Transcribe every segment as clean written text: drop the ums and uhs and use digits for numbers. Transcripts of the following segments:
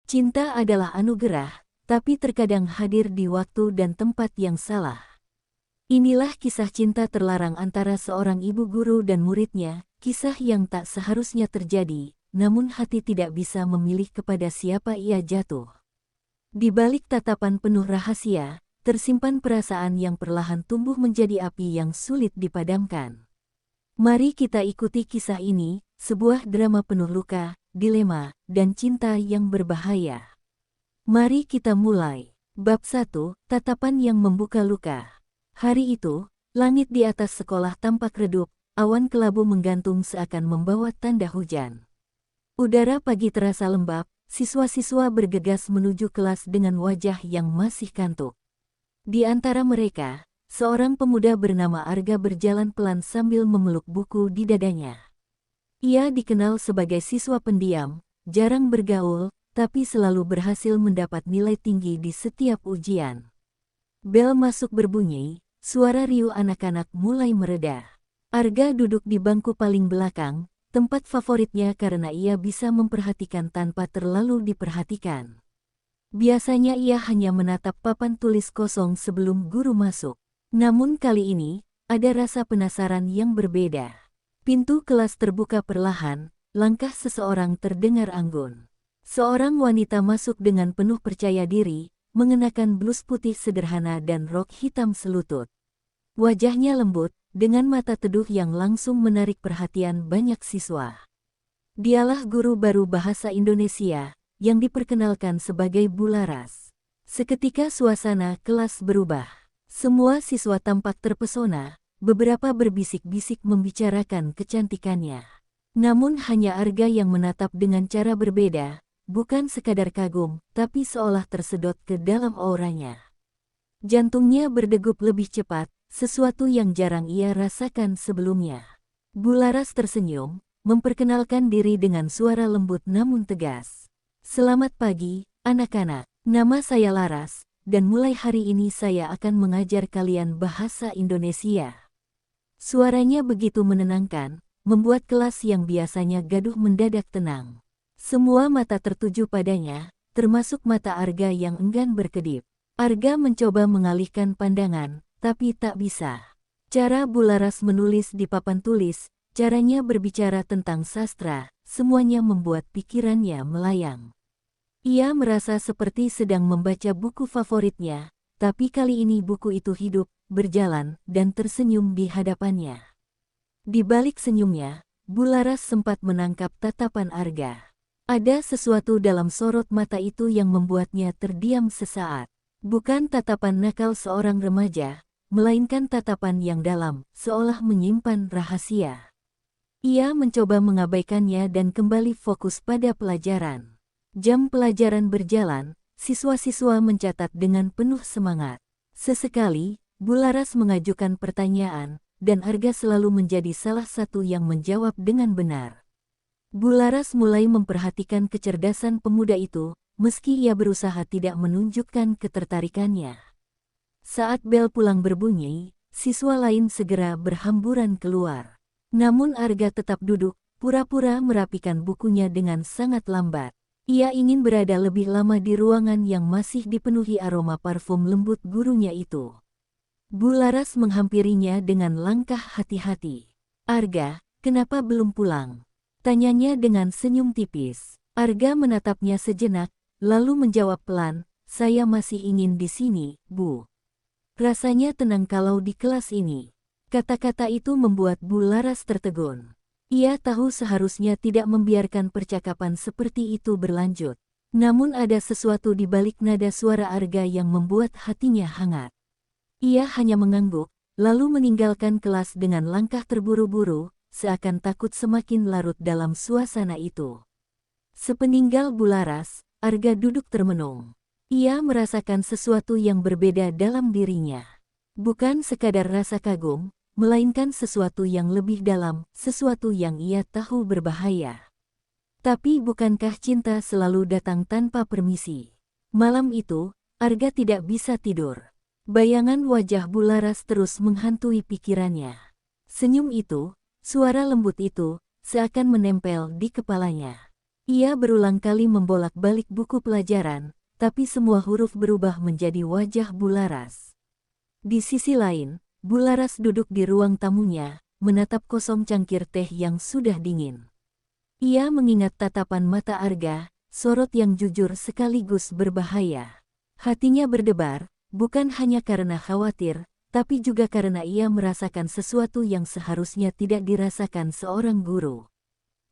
Cinta adalah anugerah, tapi terkadang hadir di waktu dan tempat yang salah. Inilah kisah cinta terlarang antara seorang ibu guru dan muridnya, kisah yang tak seharusnya terjadi, namun hati tidak bisa memilih kepada siapa ia jatuh. Di balik tatapan penuh rahasia, tersimpan perasaan yang perlahan tumbuh menjadi api yang sulit dipadamkan. Mari kita ikuti kisah ini, sebuah drama penuh luka, dilema, dan cinta yang berbahaya. Mari kita mulai. Bab 1, Tatapan yang Membuka Luka. Hari itu, langit di atas sekolah tampak redup, awan kelabu menggantung seakan membawa tanda hujan. Udara pagi terasa lembab, siswa-siswa bergegas menuju kelas dengan wajah yang masih kantuk. Di antara mereka, seorang pemuda bernama Arga berjalan pelan sambil memeluk buku di dadanya. Ia dikenal sebagai siswa pendiam, jarang bergaul, tapi selalu berhasil mendapat nilai tinggi di setiap ujian. Bel masuk berbunyi, suara riuh anak-anak mulai mereda. Arga duduk di bangku paling belakang, tempat favoritnya karena ia bisa memperhatikan tanpa terlalu diperhatikan. Biasanya ia hanya menatap papan tulis kosong sebelum guru masuk. Namun kali ini, ada rasa penasaran yang berbeda. Pintu kelas terbuka perlahan, langkah seseorang terdengar anggun. Seorang wanita masuk dengan penuh percaya diri, mengenakan blus putih sederhana dan rok hitam selutut. Wajahnya lembut, dengan mata teduh yang langsung menarik perhatian banyak siswa. Dialah guru baru bahasa Indonesia, yang diperkenalkan sebagai Bu Laras. Seketika suasana kelas berubah. Semua siswa tampak terpesona, beberapa berbisik-bisik membicarakan kecantikannya. Namun hanya Arga yang menatap dengan cara berbeda, bukan sekadar kagum, tapi seolah tersedot ke dalam auranya. Jantungnya berdegup lebih cepat, sesuatu yang jarang ia rasakan sebelumnya. Bu Laras tersenyum, memperkenalkan diri dengan suara lembut namun tegas. Selamat pagi, anak-anak. Nama saya Laras, dan mulai hari ini saya akan mengajar kalian bahasa Indonesia. Suaranya begitu menenangkan, membuat kelas yang biasanya gaduh mendadak tenang. Semua mata tertuju padanya, termasuk mata Arga yang enggan berkedip. Arga mencoba mengalihkan pandangan, tapi tak bisa. Cara Bu Laras menulis di papan tulis, caranya berbicara tentang sastra, semuanya membuat pikirannya melayang. Ia merasa seperti sedang membaca buku favoritnya, tapi kali ini buku itu hidup, berjalan, dan tersenyum di hadapannya. Di balik senyumnya, Bu Laras sempat menangkap tatapan Arga. Ada sesuatu dalam sorot mata itu yang membuatnya terdiam sesaat. Bukan tatapan nakal seorang remaja, melainkan tatapan yang dalam, seolah menyimpan rahasia. Ia mencoba mengabaikannya dan kembali fokus pada pelajaran. Jam pelajaran berjalan, siswa-siswa mencatat dengan penuh semangat. Sesekali, Bu Laras mengajukan pertanyaan, dan Arga selalu menjadi salah satu yang menjawab dengan benar. Bu Laras mulai memperhatikan kecerdasan pemuda itu, meski ia berusaha tidak menunjukkan ketertarikannya. Saat bel pulang berbunyi, siswa lain segera berhamburan keluar. Namun Arga tetap duduk, pura-pura merapikan bukunya dengan sangat lambat. Ia ingin berada lebih lama di ruangan yang masih dipenuhi aroma parfum lembut gurunya itu. Bu Laras menghampirinya dengan langkah hati-hati. Arga, kenapa belum pulang? Tanyanya dengan senyum tipis. Arga menatapnya sejenak, lalu menjawab pelan, saya masih ingin di sini, Bu. Rasanya tenang kalau di kelas ini. Kata-kata itu membuat Bu Laras tertegun. Ia tahu seharusnya tidak membiarkan percakapan seperti itu berlanjut. Namun ada sesuatu di balik nada suara Arga yang membuat hatinya hangat. Ia hanya mengangguk, lalu meninggalkan kelas dengan langkah terburu-buru, seakan takut semakin larut dalam suasana itu. Sepeninggal Bu Laras, Arga duduk termenung. Ia merasakan sesuatu yang berbeda dalam dirinya. Bukan sekadar rasa kagum, melainkan sesuatu yang lebih dalam, sesuatu yang ia tahu berbahaya. Tapi bukankah cinta selalu datang tanpa permisi? Malam itu, Arga tidak bisa tidur. Bayangan wajah Bu Laras terus menghantui pikirannya. Senyum itu, suara lembut itu, seakan menempel di kepalanya. Ia berulang kali membolak-balik buku pelajaran, tapi semua huruf berubah menjadi wajah Bularas. Di sisi lain, Bularas duduk di ruang tamunya, menatap kosong cangkir teh yang sudah dingin. Ia mengingat tatapan mata Arga, sorot yang jujur sekaligus berbahaya. Hatinya berdebar, bukan hanya karena khawatir, tapi juga karena ia merasakan sesuatu yang seharusnya tidak dirasakan seorang guru.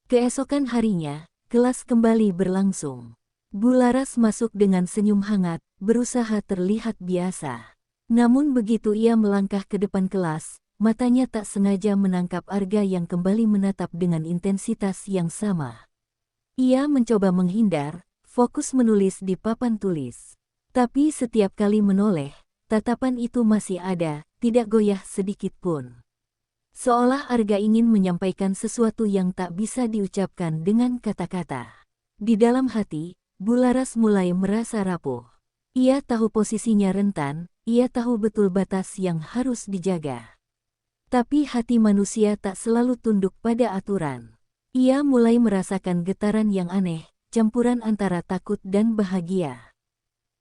Keesokan harinya, kelas kembali berlangsung. Bularas masuk dengan senyum hangat, berusaha terlihat biasa. Namun begitu ia melangkah ke depan kelas, matanya tak sengaja menangkap Arga yang kembali menatap dengan intensitas yang sama. Ia mencoba menghindar, fokus menulis di papan tulis. Tapi setiap kali menoleh, tatapan itu masih ada, tidak goyah sedikit pun. Seolah Arga ingin menyampaikan sesuatu yang tak bisa diucapkan dengan kata-kata. Di dalam hati, Bularas mulai merasa rapuh. Ia tahu posisinya rentan, ia tahu betul batas yang harus dijaga. Tapi hati manusia tak selalu tunduk pada aturan. Ia mulai merasakan getaran yang aneh, campuran antara takut dan bahagia.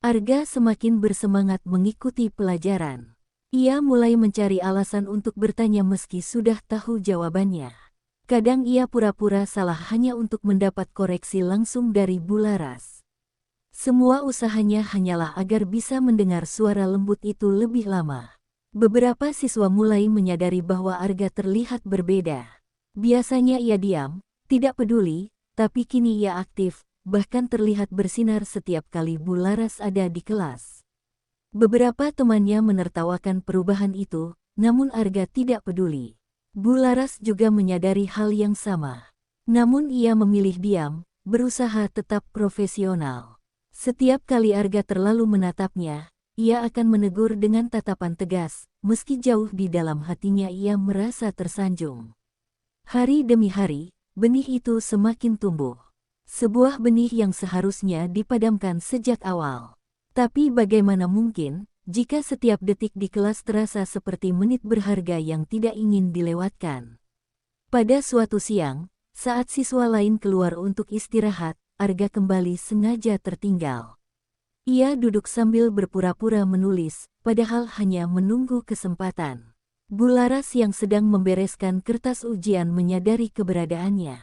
Arga semakin bersemangat mengikuti pelajaran. Ia mulai mencari alasan untuk bertanya meski sudah tahu jawabannya. Kadang ia pura-pura salah hanya untuk mendapat koreksi langsung dari Bularas. Semua usahanya hanyalah agar bisa mendengar suara lembut itu lebih lama. Beberapa siswa mulai menyadari bahwa Arga terlihat berbeda. Biasanya ia diam, tidak peduli, tapi kini ia aktif, bahkan terlihat bersinar setiap kali Bularas ada di kelas. Beberapa temannya menertawakan perubahan itu, namun Arga tidak peduli. Bularas juga menyadari hal yang sama. Namun ia memilih diam, berusaha tetap profesional. Setiap kali Arga terlalu menatapnya, ia akan menegur dengan tatapan tegas, meski jauh di dalam hatinya ia merasa tersanjung. Hari demi hari, benih itu semakin tumbuh. Sebuah benih yang seharusnya dipadamkan sejak awal. Tapi bagaimana mungkin, jika setiap detik di kelas terasa seperti menit berharga yang tidak ingin dilewatkan? Pada suatu siang, saat siswa lain keluar untuk istirahat, Arga kembali sengaja tertinggal. Ia duduk sambil berpura-pura menulis, padahal hanya menunggu kesempatan. Bularas yang sedang membereskan kertas ujian menyadari keberadaannya.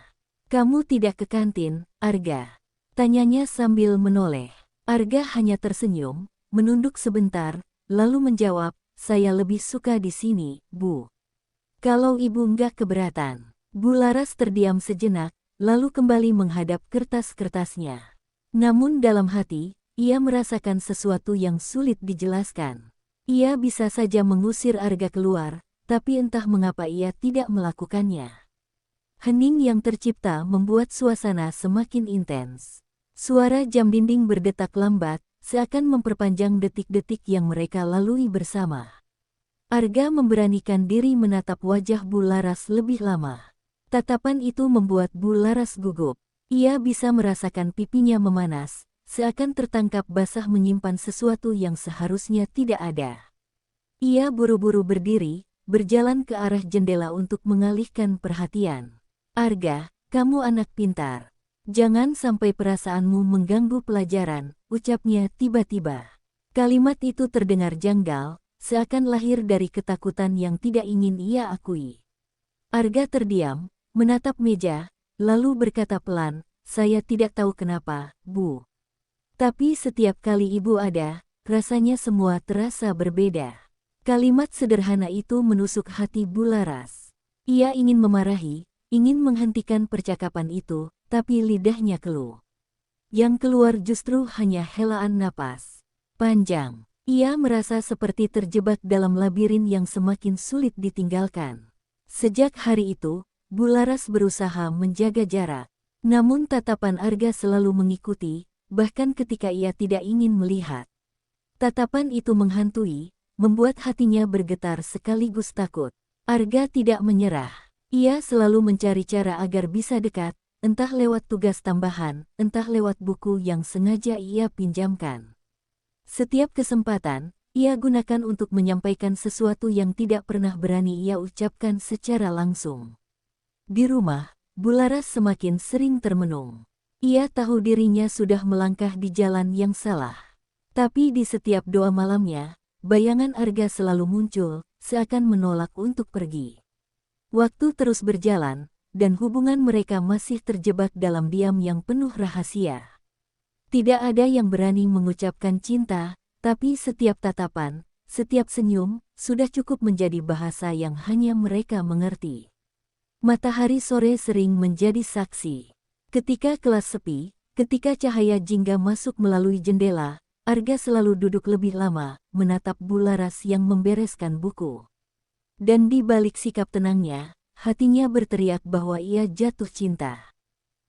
"Kamu tidak ke kantin, Arga?" tanyanya sambil menoleh. Arga hanya tersenyum, menunduk sebentar, lalu menjawab, "Saya lebih suka di sini, Bu. Kalau Ibu nggak keberatan." Bularas terdiam sejenak, lalu kembali menghadap kertas-kertasnya. Namun dalam hati, ia merasakan sesuatu yang sulit dijelaskan. Ia bisa saja mengusir Arga keluar, tapi entah mengapa ia tidak melakukannya. Hening yang tercipta membuat suasana semakin intens. Suara jam dinding berdetak lambat, seakan memperpanjang detik-detik yang mereka lalui bersama. Arga memberanikan diri menatap wajah Bularas lebih lama. Tatapan itu membuat Bularas gugup. Ia bisa merasakan pipinya memanas, seakan tertangkap basah menyimpan sesuatu yang seharusnya tidak ada. Ia buru-buru berdiri, berjalan ke arah jendela untuk mengalihkan perhatian. "Arga, kamu anak pintar. Jangan sampai perasaanmu mengganggu pelajaran," ucapnya tiba-tiba. Kalimat itu terdengar janggal, seakan lahir dari ketakutan yang tidak ingin ia akui. Arga terdiam, menatap meja, lalu berkata pelan, "Saya tidak tahu kenapa, Bu. Tapi setiap kali Ibu ada, rasanya semua terasa berbeda." Kalimat sederhana itu menusuk hati Bularas. Ia ingin memarahi, ingin menghentikan percakapan itu, tapi lidahnya keluh. Yang keluar justru hanya helaan napas panjang. Ia merasa seperti terjebak dalam labirin yang semakin sulit ditinggalkan. Sejak hari itu, Bularas berusaha menjaga jarak. Namun tatapan Arga selalu mengikuti, bahkan ketika ia tidak ingin melihat. Tatapan itu menghantui, membuat hatinya bergetar sekaligus takut. Arga tidak menyerah. Ia selalu mencari cara agar bisa dekat, entah lewat tugas tambahan, entah lewat buku yang sengaja ia pinjamkan. Setiap kesempatan, ia gunakan untuk menyampaikan sesuatu yang tidak pernah berani ia ucapkan secara langsung. Di rumah, Bularas semakin sering termenung. Ia tahu dirinya sudah melangkah di jalan yang salah. Tapi di setiap doa malamnya, bayangan Arga selalu muncul, seakan menolak untuk pergi. Waktu terus berjalan, dan hubungan mereka masih terjebak dalam diam yang penuh rahasia. Tidak ada yang berani mengucapkan cinta, tapi setiap tatapan, setiap senyum, sudah cukup menjadi bahasa yang hanya mereka mengerti. Matahari sore sering menjadi saksi. Ketika kelas sepi, ketika cahaya jingga masuk melalui jendela, Arga selalu duduk lebih lama, menatap Bularas yang membereskan buku. Dan di balik sikap tenangnya, hatinya berteriak bahwa ia jatuh cinta.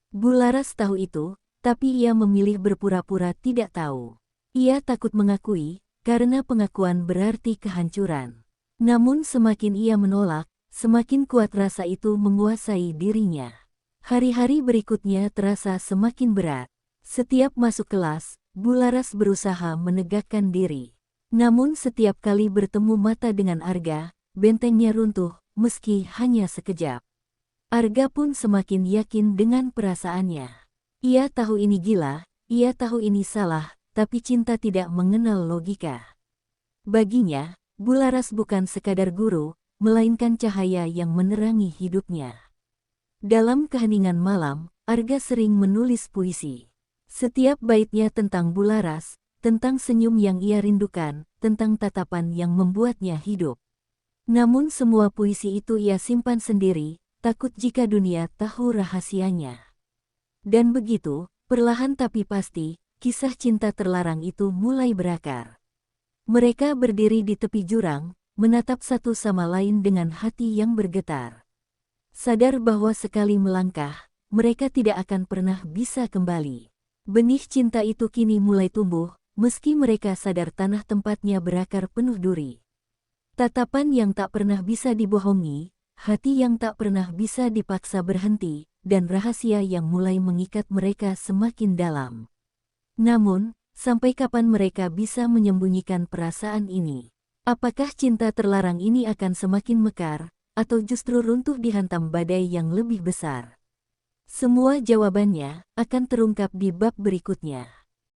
Bularas tahu itu, tapi ia memilih berpura-pura tidak tahu. Ia takut mengakui, karena pengakuan berarti kehancuran. Namun semakin ia menolak, semakin kuat rasa itu menguasai dirinya. Hari-hari berikutnya terasa semakin berat. Setiap masuk kelas, Bularas berusaha menegakkan diri. Namun setiap kali bertemu mata dengan Arga, bentengnya runtuh, meski hanya sekejap. Arga pun semakin yakin dengan perasaannya. Ia tahu ini gila, ia tahu ini salah, tapi cinta tidak mengenal logika. Baginya, Bularas bukan sekadar guru, melainkan cahaya yang menerangi hidupnya. Dalam keheningan malam, Arga sering menulis puisi. Setiap baitnya tentang Bularas, tentang senyum yang ia rindukan, tentang tatapan yang membuatnya hidup. Namun semua puisi itu ia simpan sendiri, takut jika dunia tahu rahasianya. Dan begitu, perlahan tapi pasti, kisah cinta terlarang itu mulai berakar. Mereka berdiri di tepi jurang, menatap satu sama lain dengan hati yang bergetar. Sadar bahwa sekali melangkah, mereka tidak akan pernah bisa kembali. Benih cinta itu kini mulai tumbuh, meski mereka sadar tanah tempatnya berakar penuh duri. Tatapan yang tak pernah bisa dibohongi, hati yang tak pernah bisa dipaksa berhenti, dan rahasia yang mulai mengikat mereka semakin dalam. Namun, sampai kapan mereka bisa menyembunyikan perasaan ini? Apakah cinta terlarang ini akan semakin mekar, atau justru runtuh dihantam badai yang lebih besar? Semua jawabannya akan terungkap di bab berikutnya.